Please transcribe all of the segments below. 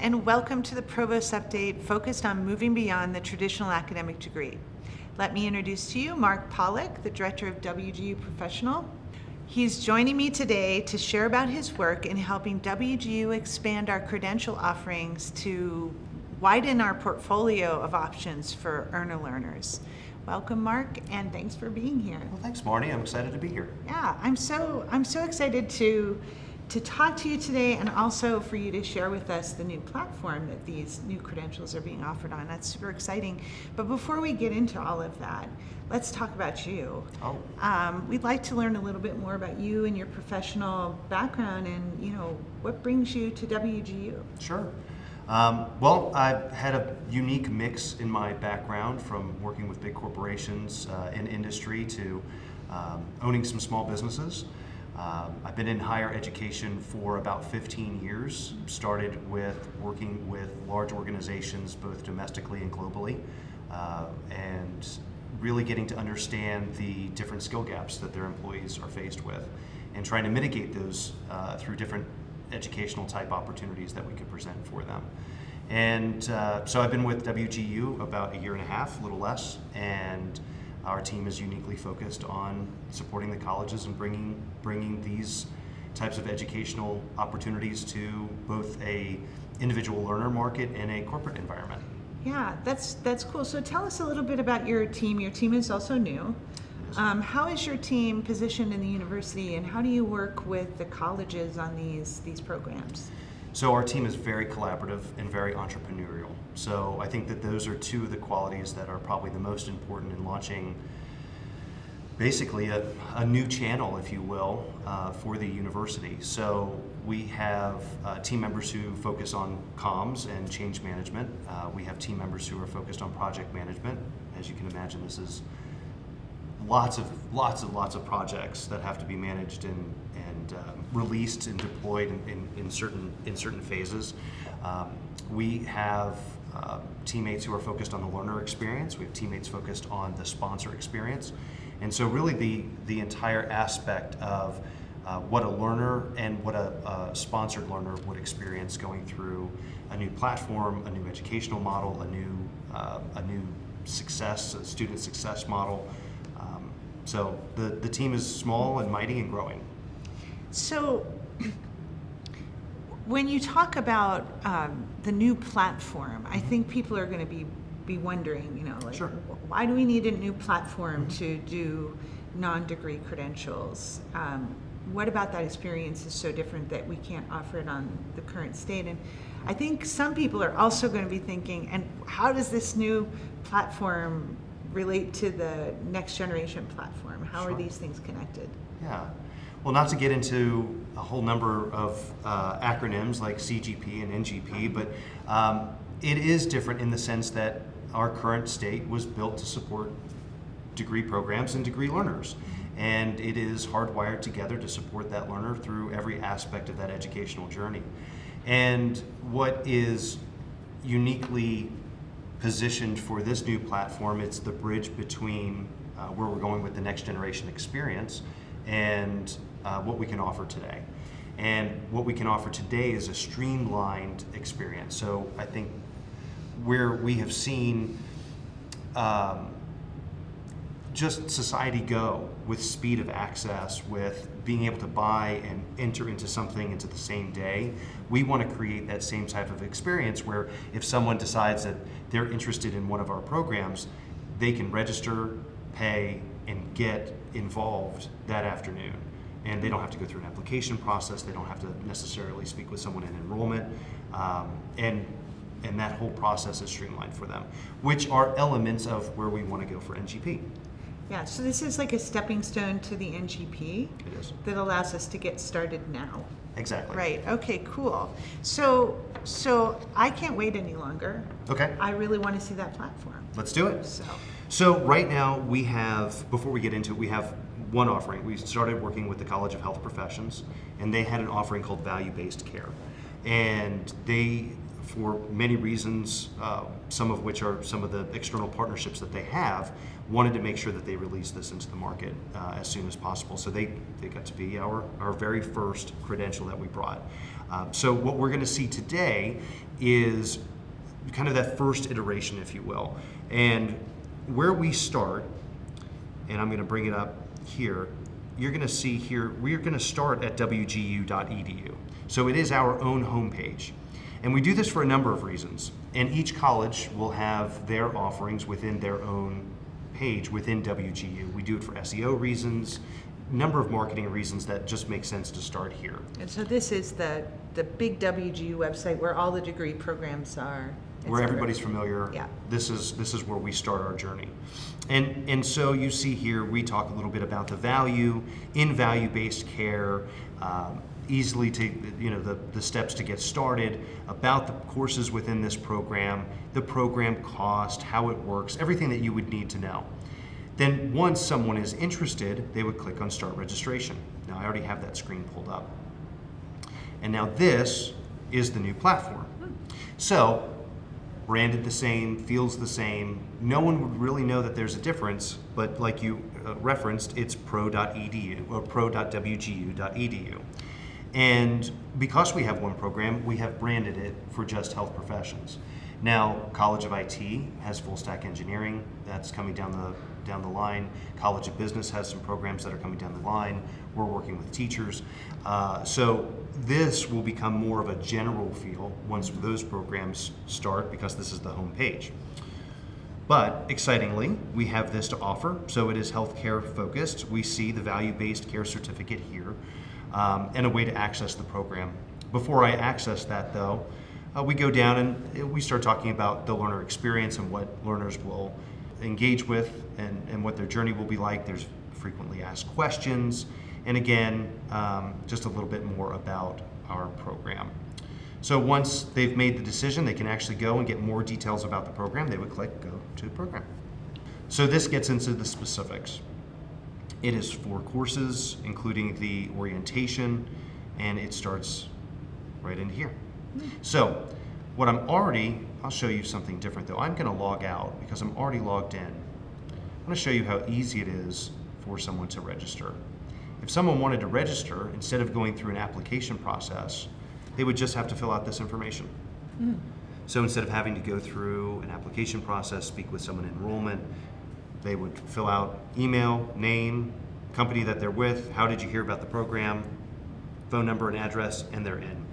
and welcome to the Provost Update focused on moving beyond the traditional academic degree. Let me introduce to you Mark Pollack, the Director of WGU Professional. He's joining me today to share about his work in helping WGU expand our credential offerings to widen our portfolio of options for earner learners. Welcome, Mark, and thanks for being here. Well, thanks, Marnie. I'm excited to be here. Yeah, I'm so excited to talk to you today, and also for you to share with us the new platform that these new credentials are being offered on. That's super exciting. But before we get into all of that, let's talk about you. We'd like to learn a little bit more about you and your professional background, and what brings you to WGU. Sure. Well, I've had a unique mix in my background, from working with big corporations in industry to owning some small businesses. I've been in higher education for about 15 years, started with working with large organizations both domestically and globally, and really getting to understand the different skill gaps that their employees are faced with, and trying to mitigate those through different educational type opportunities that we could present for them. And so I've been with WGU about a year and a half, a little less, and our team is uniquely focused on supporting the colleges and bringing these types of educational opportunities to both a individual learner market and a corporate environment. Yeah, that's cool. So tell us a little bit about your team. Your team is also new. How is your team positioned in the university, and how do you work with the colleges on these programs? So our team is very collaborative and very entrepreneurial. So I think that those are two of the qualities that are probably the most important in launching basically a new channel, if you will, for the university. So we have team members who focus on comms and change management. We have team members who are focused on project management. As you can imagine, this is lots of projects that have to be managed and released and deployed in certain phases. We have teammates who are focused on the learner experience. We have teammates focused on the sponsor experience, and so really the entire aspect of what a learner and what a sponsored learner would experience going through a new platform, a new educational model, a new student success model. So the team is small and mighty and growing. So when you talk about the new platform, I think people are going to be wondering, Sure. Why do we need a new platform to do non-degree credentials? What about that experience is so different that we can't offer it on the current state? And I think some people are also going to be thinking, and how does this new platform relate to the next generation platform? How Sure. are these things connected? Yeah. Well, not to get into a whole number of acronyms like CGP and NGP, but it is different in the sense that our current state was built to support degree programs and degree learners. And it is hardwired together to support that learner through every aspect of that educational journey. And what is uniquely positioned for this new platform, it's the bridge between where we're going with the next generation experience and what we can offer today. And what we can offer today is a streamlined experience. So I think where we have seen just society go with speed of access, with being able to buy and enter into something into the same day, we want to create that same type of experience where if someone decides that they're interested in one of our programs, they can register, pay, and get involved that afternoon. And they don't have to go through an application process. They don't have to necessarily speak with someone in enrollment. And that whole process is streamlined for them, which are elements of where we want to go for NGP. Yeah, so this is like a stepping stone to the NGP. It is. That allows us to get started now. Exactly. Right, okay, cool. So I can't wait any longer. Okay. I really want to see that platform. Let's do it. So right now we have, before we get into it, we have one offering. We started working with the College of Health Professions, and they had an offering called value-based care. And they for many reasons, some of which are some of the external partnerships that they have, wanted to make sure that they release this into the market as soon as possible. So they got to be our very first credential that we brought. So what we're going to see today is kind of that first iteration, if you will. And where we start, and I'm going to bring it up here, you're going to see here, we're going to start at wgu.edu. So it is our own homepage. And we do this for a number of reasons. And each college will have their offerings within their own page within WGU. We do it for SEO reasons, number of marketing reasons that just make sense to start here. And so this is the big WGU website where all the degree programs are. Where everybody's familiar. Yeah. This is where we start our journey. And so you see here, we talk a little bit about the value in value-based care, easily to, the steps to get started, about the courses within this program, the program cost, how it works, everything that you would need to know. Then once someone is interested, they would click on Start Registration. Now I already have that screen pulled up. And now this is the new platform. So, branded the same, feels the same. No one would really know that there's a difference, but like you referenced, it's pro.edu or pro.wgu.edu. And because we have one program, we have branded it for just health professions. Now, College of IT has full stack engineering, that's coming down the line. College of Business has some programs that are coming down the line. We're working with teachers. So this will become more of a general feel once those programs start, because this is the home page. But excitingly, we have this to offer. So it is healthcare focused. We see the value-based care certificate here and a way to access the program. Before I access that though, we go down and we start talking about the learner experience and what learners will engage with and what their journey will be like. There's frequently asked questions. And again, just a little bit more about our program. So once they've made the decision, they can actually go and get more details about the program. They would click Go to the program. So this gets into the specifics. It is 4 courses, including the orientation, and it starts right in here. So what I'll show you something different though. I'm going to log out because I'm already logged in. I'm going to show you how easy it is for someone to register. If someone wanted to register, instead of going through an application process, they would just have to fill out this information. So instead of having to go through an application process, speak with someone in enrollment, they would fill out email, name, company that they're with, how did you hear about the program, phone number and address, and they're in.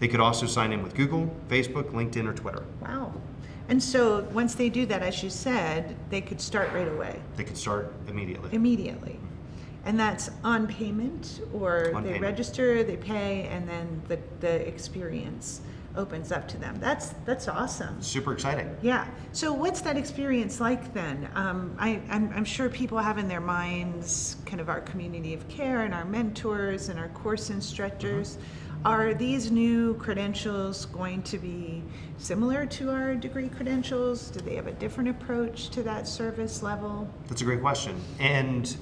They could also sign in with Google, Facebook, LinkedIn, or Twitter. Wow. And so once they do that, as you said, they could start right away. They could start immediately. Immediately. And that's on payment, or On they payment. register, they pay, and then the experience opens up to them. That's awesome. Super exciting. Yeah. So what's that experience like then? I'm sure people have in their minds kind of our community of care and our mentors and our course instructors. Are these new credentials going to be similar to our degree credentials? Do they have a different approach to that service level? That's a great question. And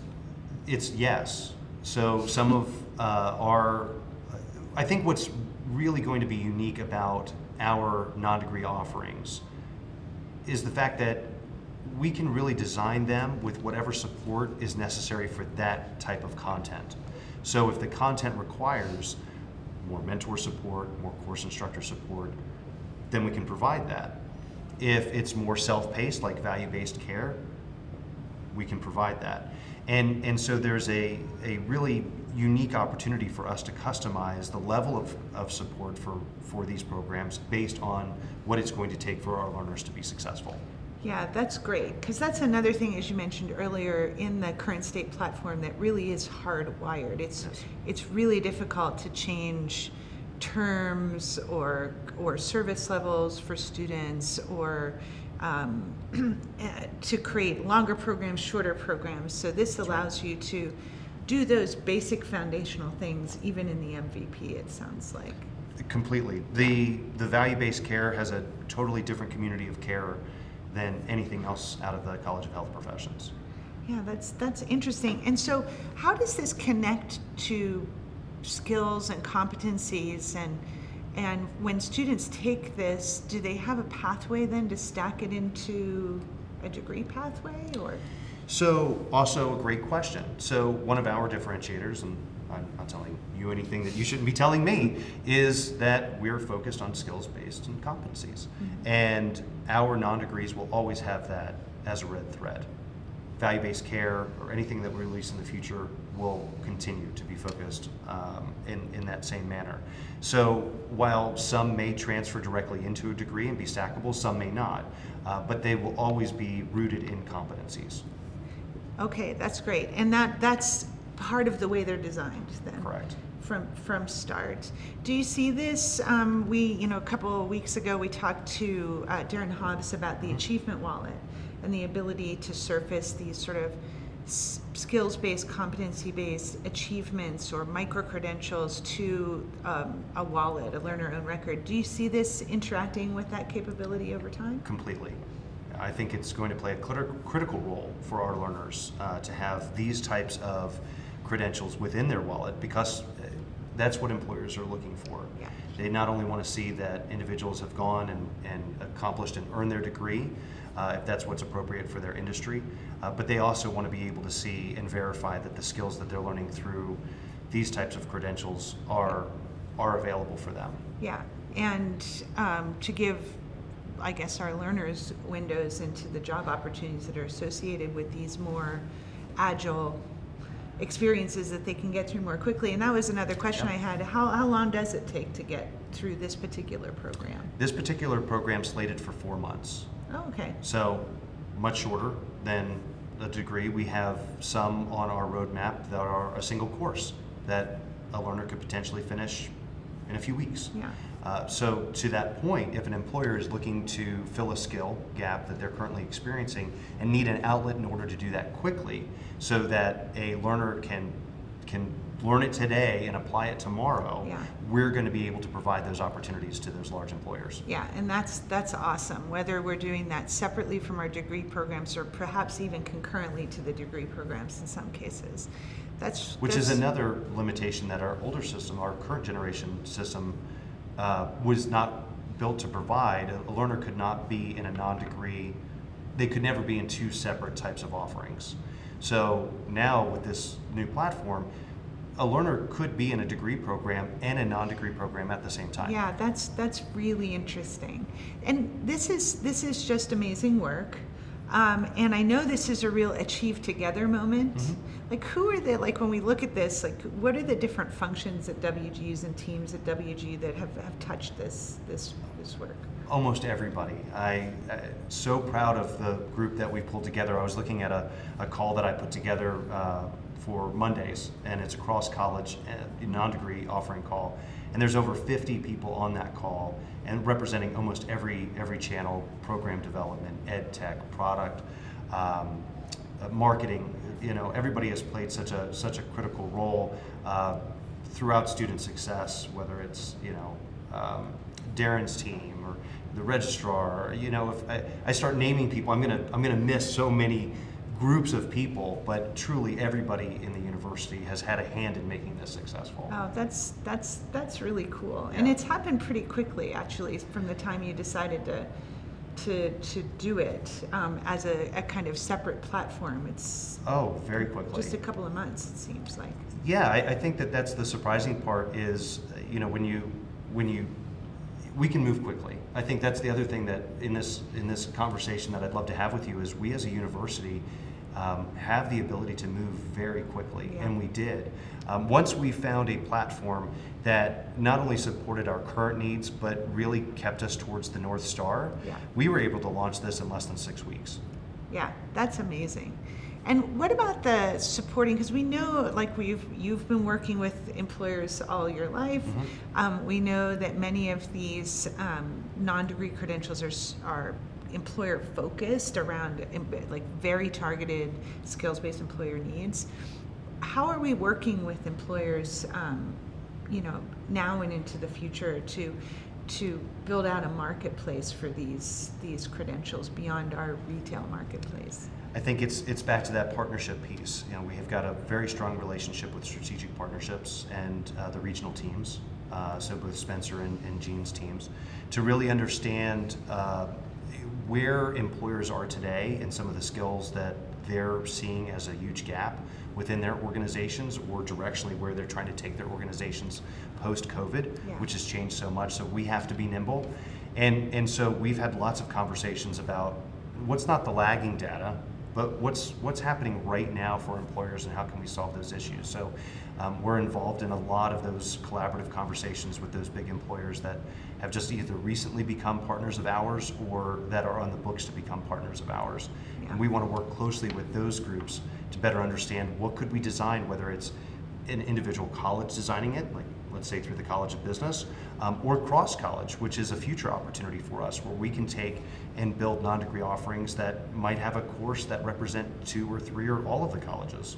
it's yes. So some of I think what's really going to be unique about our non-degree offerings is the fact that we can really design them with whatever support is necessary for that type of content. So if the content requires more mentor support, more course instructor support, then we can provide that. If it's more self-paced, like value-based care, we can provide that. And so there's a really unique opportunity for us to customize the level of support for these programs based on what it's going to take for our learners to be successful. Yeah, that's great, because that's another thing, as you mentioned earlier, in the current state platform that really is hardwired. It's really difficult to change terms or service levels for students, or to create longer programs, shorter programs. So this allows you to do those basic foundational things even in the MVP, it sounds like. Completely. The value-based care has a totally different community of care than anything else out of the College of Health Professions. Yeah, that's interesting. And so how does this connect to skills and competencies And when students take this, do they have a pathway then to stack it into a degree pathway, or? So, also a great question. So, one of our differentiators, and I'm not telling you anything that you shouldn't be telling me, is that we're focused on skills-based and competencies. Mm-hmm. And our non-degrees will always have that as a red thread. Value-based care or anything that we release in the future will continue to be focused in that same manner. So while some may transfer directly into a degree and be stackable, some may not, but they will always be rooted in competencies. Okay, that's great. And that's part of the way they're designed then? Correct. From start. Do you see this? A couple of weeks ago, we talked to Darren Hobbs about the Achievement Wallet and the ability to surface these sort of skills-based, competency-based achievements or micro-credentials to a wallet, a learner-owned record. Do you see this interacting with that capability over time? Completely. I think it's going to play a critical role for our learners to have these types of credentials within their wallet, because that's what employers are looking for. Yeah. They not only want to see that individuals have gone and accomplished and earned their degree, if that's what's appropriate for their industry, but they also want to be able to see and verify that the skills that they're learning through these types of credentials are available for them. Yeah, and to give, I guess, our learners windows into the job opportunities that are associated with these more agile experiences that they can get through more quickly. And that was another question I had. How long does it take to get through this particular program? This particular program slated for 4 months. Oh, okay. So much shorter than a degree. We have some on our roadmap that are a single course that a learner could potentially finish in a few weeks. Yeah. So to that point, if an employer is looking to fill a skill gap that they're currently experiencing and need an outlet in order to do that quickly so that a learner can learn it today and apply it tomorrow, Yeah. we're going to be able to provide those opportunities to those large employers. Yeah, and that's awesome. Whether we're doing that separately from our degree programs or perhaps even concurrently to the degree programs in some cases. Which is another limitation that our older system, our current generation system, was not built to provide. A learner could not be in a non-degree, they could never be in two separate types of offerings. So now with this new platform, a learner could be in a degree program and a non-degree program at the same time. Yeah, that's really interesting. And this is just amazing work. And I know this is a real achieve together moment. Mm-hmm. Like, who are the, like, when we look at this, like, what are the different functions at WGUs and teams at WGU that have touched this work? Almost everybody. I'm so proud of the group that we pulled together. I was looking at a call that I put together for Mondays, and it's a cross-college non-degree offering call. And there's over 50 people on that call, and representing almost every channel: program development, ed tech, product, marketing. You know, everybody has played such a critical role throughout student success. Whether it's Darren's team or the registrar. You know, if I start naming people, I'm gonna miss so many groups of people, but truly everybody in the university has had a hand in making this successful. Oh, that's really cool. Yeah. And it's happened pretty quickly, actually, from the time you decided to do it as a kind of separate platform. It's Very quickly. just a couple of months, it seems like. Yeah, I think that's the surprising part is, we can move quickly. I think that's the other thing that in this conversation that I'd love to have with you is we as a university have the ability to move very quickly, Yeah. and we did. Once we found a platform that not only supported our current needs, but really kept us towards the North Star, Yeah. we were able to launch this in less than 6 weeks. Yeah, that's amazing. And what about the supporting? Because we know, like, you've been working with employers all your life. Mm-hmm. We know that many of these non-degree credentials are employer focused around like very targeted skills-based employer needs. How are we working with employers, now and into the future to build out a marketplace for these credentials beyond our retail marketplace? I think it's back to that partnership piece. We have got a very strong relationship with strategic partnerships and the regional teams so both Spencer and Jean's teams, to really understand where employers are today and some of the skills that they're seeing as a huge gap within their organizations, or directionally where they're trying to take their organizations post-COVID, which has changed so much. So we have to be nimble. And so we've had lots of conversations about what's not the lagging data, but what's happening right now for employers and how can we solve those issues. So we're involved in a lot of those collaborative conversations with those big employers that have just either recently become partners of ours or that are on the books to become partners of ours. And we want to work closely with those groups to better understand what could we design, whether it's an individual college designing it, like let's say through the College of Business, or cross college, which is a future opportunity for us where we can take and build non-degree offerings that might have a course that represent 2 or 3 or all of the colleges.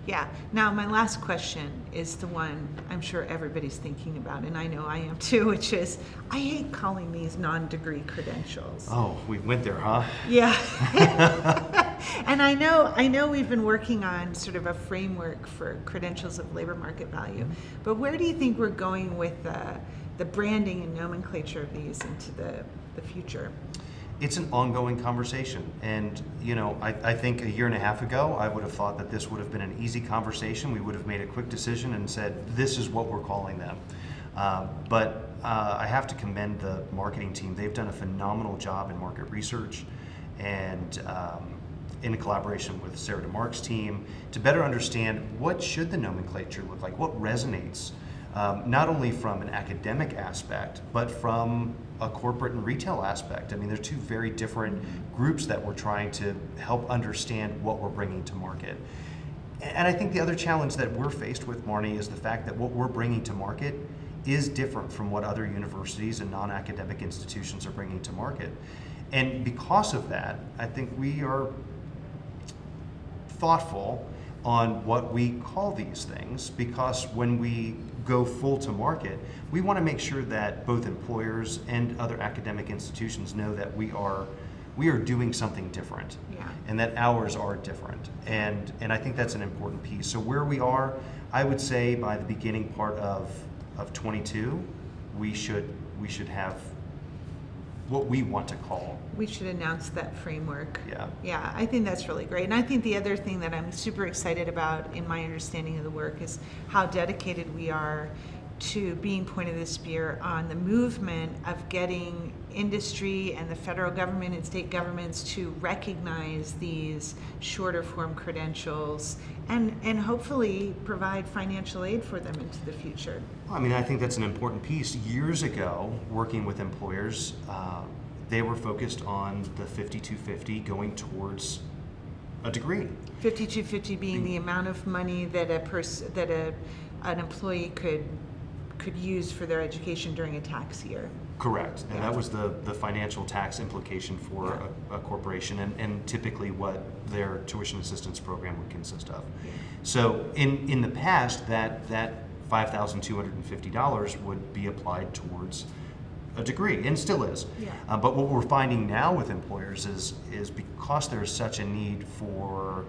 Yeah. Now, my last question is the one I'm sure everybody's thinking about, and I know I am too, which is, I hate calling these non-degree credentials. Oh, we went there, huh? Yeah. And I know we've been working on sort of a framework for credentials of labor market value, but where do you think we're going with the branding and nomenclature of these into the future? It's an ongoing conversation, and I think a year and a half ago I would have thought that this would have been an easy conversation. We would have made a quick decision and said this is what we're calling them. But I have to commend the marketing team. They've done a phenomenal job in market research and in collaboration with Sarah DeMarc's team to better understand what should the nomenclature look like, what resonates, not only from an academic aspect, but from a corporate and retail aspect. I mean, they're two very different groups that we're trying to help understand what we're bringing to market. And I think the other challenge that we're faced with, Marnie, is the fact that what we're bringing to market is different from what other universities and non-academic institutions are bringing to market. And because of that, I think we are thoughtful on what we call these things, because when we go full to market, we want to make sure that both employers and other academic institutions know that we are doing something different, and that ours are different. And I think that's an important piece. So where we are, I would say by the beginning part of 22, we should have what we want to call. We should announce that framework. Yeah, I think that's really great. And I think the other thing that I'm super excited about in my understanding of the work is how dedicated we are to being point of the spear on the movement of getting industry and the federal government and state governments to recognize these shorter form credentials and hopefully provide financial aid for them into the future. I mean, I think that's an important piece. Years ago, working with employers, they were focused on the 5250 going towards a degree. 5250 being the amount of money that an employee could use for their education during a tax year. Correct, and that was the financial tax implication for a corporation, and typically what their tuition assistance program would consist of. So in the past, that $5,250 would be applied towards a degree, and still is. But what we're finding now with employers is because there's such a need for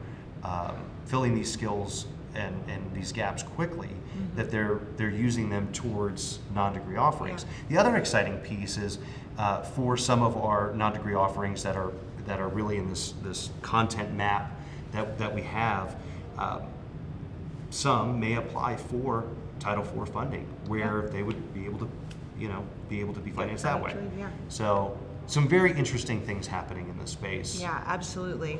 filling these skills and these gaps quickly, that they're using them towards non-degree offerings. The other exciting piece is for some of our non-degree offerings that are really in this content map that we have, some may apply for Title IV funding, where they would be able to be financed that way. So some very interesting things happening in this space. Yeah, absolutely.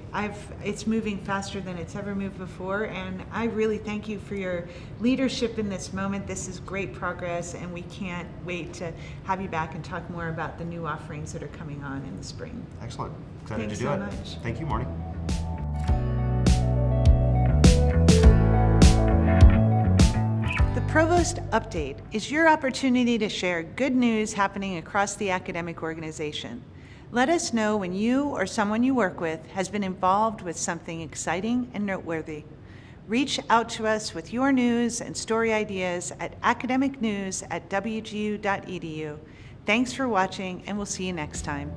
It's moving faster than it's ever moved before, and I really thank you for your leadership in this moment. This is great progress, and we can't wait to have you back and talk more about the new offerings that are coming on in the spring. Excellent. Excited Thanks to do so it. much. Thank you, Marnie. The Provost Update is your opportunity to share good news happening across the academic organization. Let us know when you or someone you work with has been involved with something exciting and noteworthy. Reach out to us with your news and story ideas at academicnews@wgu.edu. Thanks for watching, and we'll see you next time.